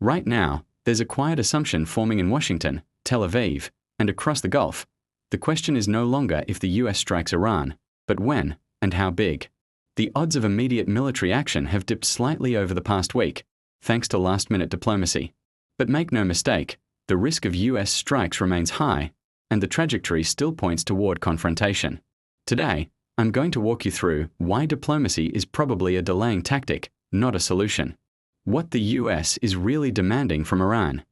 Right now, there's a quiet assumption forming in Washington, Tel Aviv, and across the Gulf. The question is no longer if the US strikes Iran, but when and how big. The odds of immediate military action have dipped slightly over the past week, thanks to last-minute diplomacy. But make no mistake, the risk of US strikes remains high, and the trajectory still points toward confrontation. Today, I'm going to walk you through why diplomacy is probably a delaying tactic, not a solution. What the US is really demanding from Iran,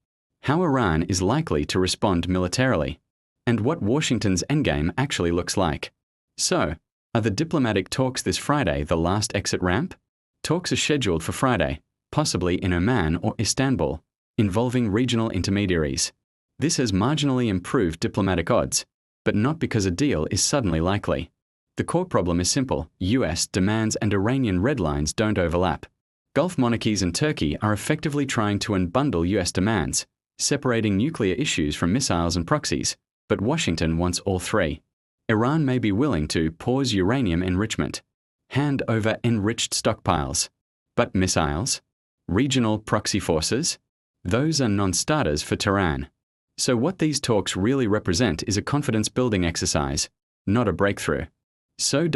how Iran is likely to respond militarily, and what Washington's endgame actually looks like. So, are the diplomatic talks this Friday the last exit ramp? Talks are scheduled for Friday, possibly in Oman or Istanbul, involving regional intermediaries. This has marginally improved diplomatic odds, but not because a deal is suddenly likely. The core problem is simple: US demands and Iranian red lines don't overlap. Gulf monarchies and Turkey are effectively trying to unbundle US demands, separating nuclear issues from missiles and proxies, but Washington wants all three. Iran may be willing to pause uranium enrichment, hand over enriched stockpiles, but missiles? Regional proxy forces? Those are non-starters for Tehran. So what these talks really represent is a confidence-building exercise, not a breakthrough. So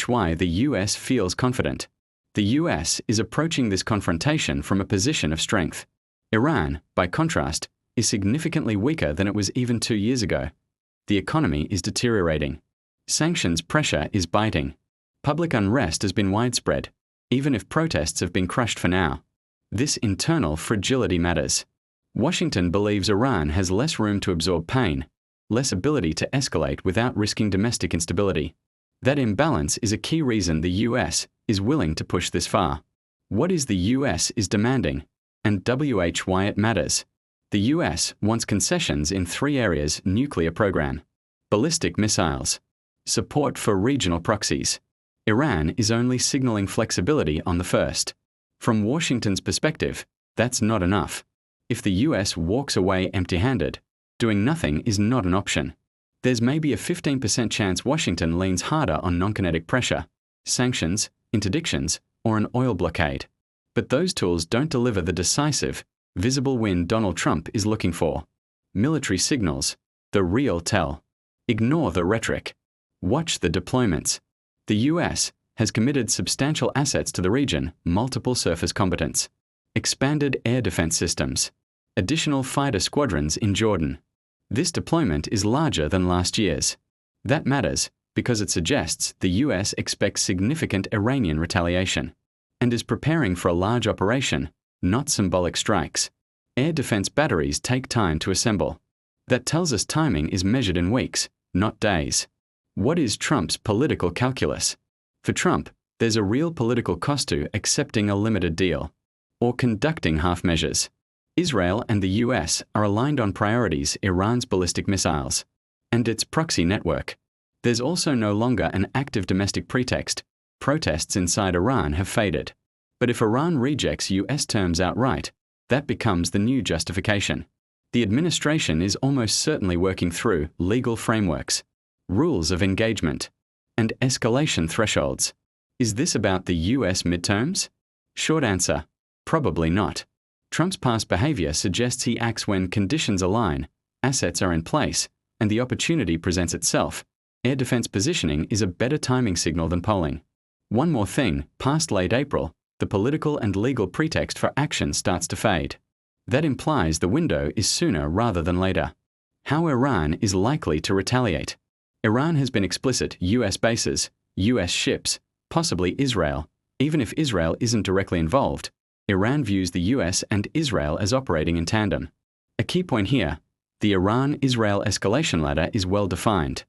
why the US feels confident. The US is approaching this confrontation from a position of strength. Iran, by contrast, is significantly weaker than it was even 2 years ago. The economy is deteriorating. Sanctions pressure is biting. Public unrest has been widespread, even if protests have been crushed for now. This internal fragility matters. Washington believes Iran has less room to absorb pain, less ability to escalate without risking domestic instability. That imbalance is a key reason the US is willing to push this far. What is the US is demanding, and why it matters? The US wants concessions in 3 areas: nuclear program, ballistic missiles, support for regional proxies. Iran is only signaling flexibility on the first. From Washington's perspective, that's not enough. If the US walks away empty-handed, doing nothing is not an option. There's maybe a 15% chance Washington leans harder on non-kinetic pressure, sanctions, interdictions, or an oil blockade. But those tools don't deliver the decisive, visible win Donald Trump is looking for. Military signals, the real tell. Ignore the rhetoric. Watch the deployments. The US has committed substantial assets to the region, multiple surface combatants, expanded air defense systems, additional fighter squadrons in Jordan. This deployment is larger than last year's. That matters because it suggests the US expects significant Iranian retaliation and is preparing for a large operation, not symbolic strikes. Air defense batteries take time to assemble. That tells us timing is measured in weeks, not days. What is Trump's political calculus? For Trump, there's a real political cost to accepting a limited deal or conducting half measures. Israel and the US are aligned on priorities: Iran's ballistic missiles and its proxy network. There's also no longer an active domestic pretext. Protests inside Iran have faded. But if Iran rejects US terms outright, that becomes the new justification. The administration is almost certainly working through legal frameworks, rules of engagement, and escalation thresholds. Is this about the US midterms? Short answer: probably not. Trump's past behavior suggests he acts when conditions align, assets are in place, and the opportunity presents itself. Air defense positioning is a better timing signal than polling. One more thing: past late April, the political and legal pretext for action starts to fade. That implies the window is sooner rather than later. How Iran is likely to retaliate. Iran has been explicit: US bases, US ships, possibly Israel. Even if Israel isn't directly involved, Iran views the US and Israel as operating in tandem. A key point here: the Iran-Israel escalation ladder is well defined.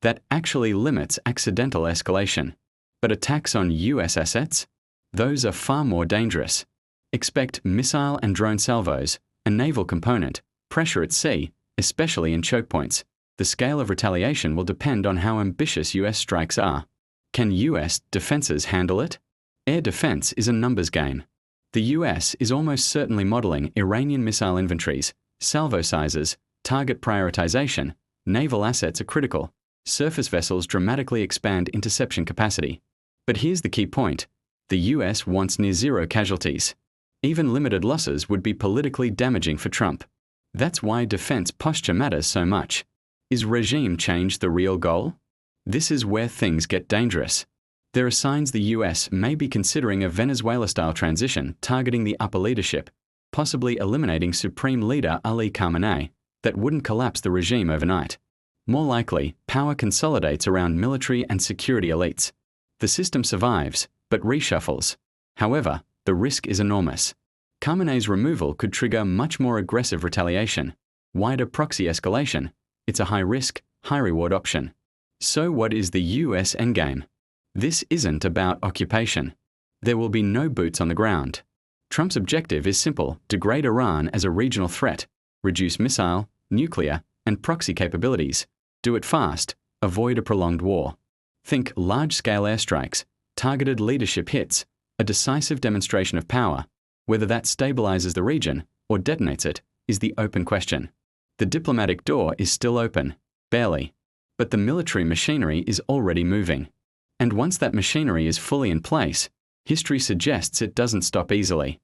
That actually limits accidental escalation. But attacks on US assets? Those are far more dangerous. Expect missile and drone salvos, a naval component, pressure at sea, especially in choke points. The scale of retaliation will depend on how ambitious US strikes are. Can US defenses handle it? Air defense is a numbers game. The US is almost certainly modeling Iranian missile inventories, salvo sizes, target prioritization. Naval assets are critical. Surface vessels dramatically expand interception capacity. But here's the key point: the US wants near-zero casualties. Even limited losses would be politically damaging for Trump. That's why defense posture matters so much. Is regime change the real goal? This is where things get dangerous. There are signs the US may be considering a Venezuela-style transition targeting the upper leadership, possibly eliminating Supreme Leader Ali Khamenei, that wouldn't collapse the regime overnight. More likely, power consolidates around military and security elites. The system survives, but reshuffles. However, the risk is enormous. Khamenei's removal could trigger much more aggressive retaliation, wider proxy escalation. It's a high-risk, high-reward option. So what is the US endgame? This isn't about occupation. There will be no boots on the ground. Trump's objective is simple: degrade Iran as a regional threat, reduce missile, nuclear, and proxy capabilities. Do it fast, avoid a prolonged war. Think large-scale airstrikes, targeted leadership hits, a decisive demonstration of power. Whether that stabilizes the region or detonates it is the open question. The diplomatic door is still open, barely, but the military machinery is already moving. And once that machinery is fully in place, history suggests it doesn't stop easily.